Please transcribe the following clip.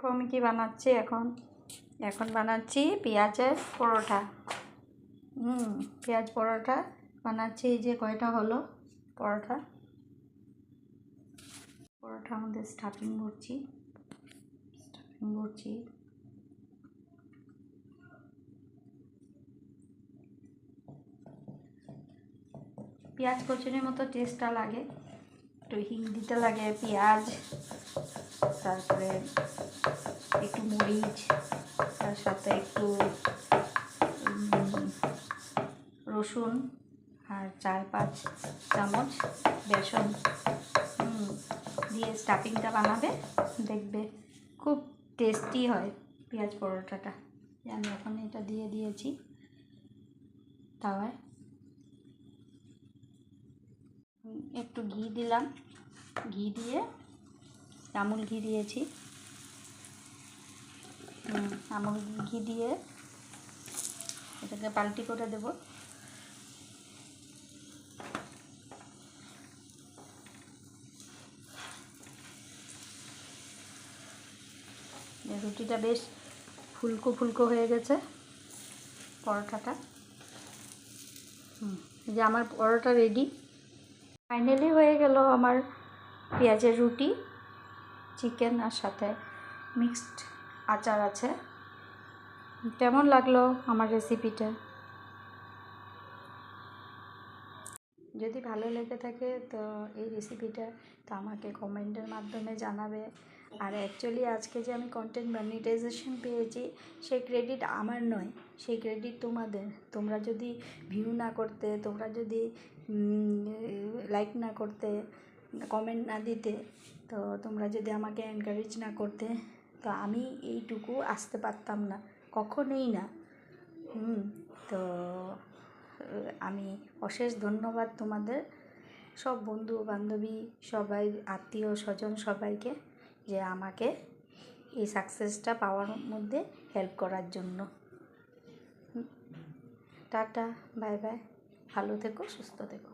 দেখো আমি কি বানাচ্ছি এখন। এখন বানাচ্ছি পেঁয়াজের পরোটা। পেঁয়াজ পরোটা বানাচ্ছি। এই যে কয়টা হলো পরোটা আমাদের স্টাফিং ভরছি। পেঁয়াজ কচুরির মতো টেস্টটা লাগে, একটু হিং দিতে লাগে, পেঁয়াজ, তারপরে একটু মরিচ, তার সাথে একটু রসুন আর 4-5 চামচ বেসন দিয়ে স্টাফিংটা বানাবে, দেখবে খুব টেস্টি হয় পেঁয়াজ পরোটাটা। আমি এখন এটা দিয়ে দিয়েছি তাওয়ায়, একটু ঘি দিলাম, ঘি দিয়ে আমুল ঘি দিয়েছি, আমুল ঘি দিয়ে এটাকে পাল্টি করে দেব। রুটিটা বেশ ফুলকো ফুলকো হয়ে গেছে পরোটাটা। এই যে আমার পরোটা রেডি, ফাইনালি হয়ে গেল আমার পেঁয়াজের রুটি, চিকেন আর সাথে মিক্সড আচার আছে। কেমন লাগলো আমার রেসিপিটা? যদি ভালো লেগে থাকে তো এই রেসিপিটা তো আমাকে কমেন্টের মাধ্যমে জানাবে। আর অ্যাকচুয়ালি আজকে যে আমি কন্টেন্ট মনিটাইজেশন পেয়েছি সেই ক্রেডিট আমার নয়, সেই ক্রেডিট তোমাদের। তোমরা যদি ভিউ না করতে, তোমরা যদি লাইক না করতে, কমেন্ট না দিতে, তো তোমরা যদি আমাকে এনকারেজ না করতে, তো আমি এইটুকু আসতে পারতাম না, কখনোই না। তো আমি অশেষ ধন্যবাদ তোমাদের সব বন্ধু বান্ধবী, সবাই, আত্মীয় স্বজন সবাইকে, যে আমাকে এই সাকসেসটা পাওয়ার মধ্যে হেল্প করার জন্য। টাটা, বাই বাই, ভালো থেকো, সুস্থ থেকো।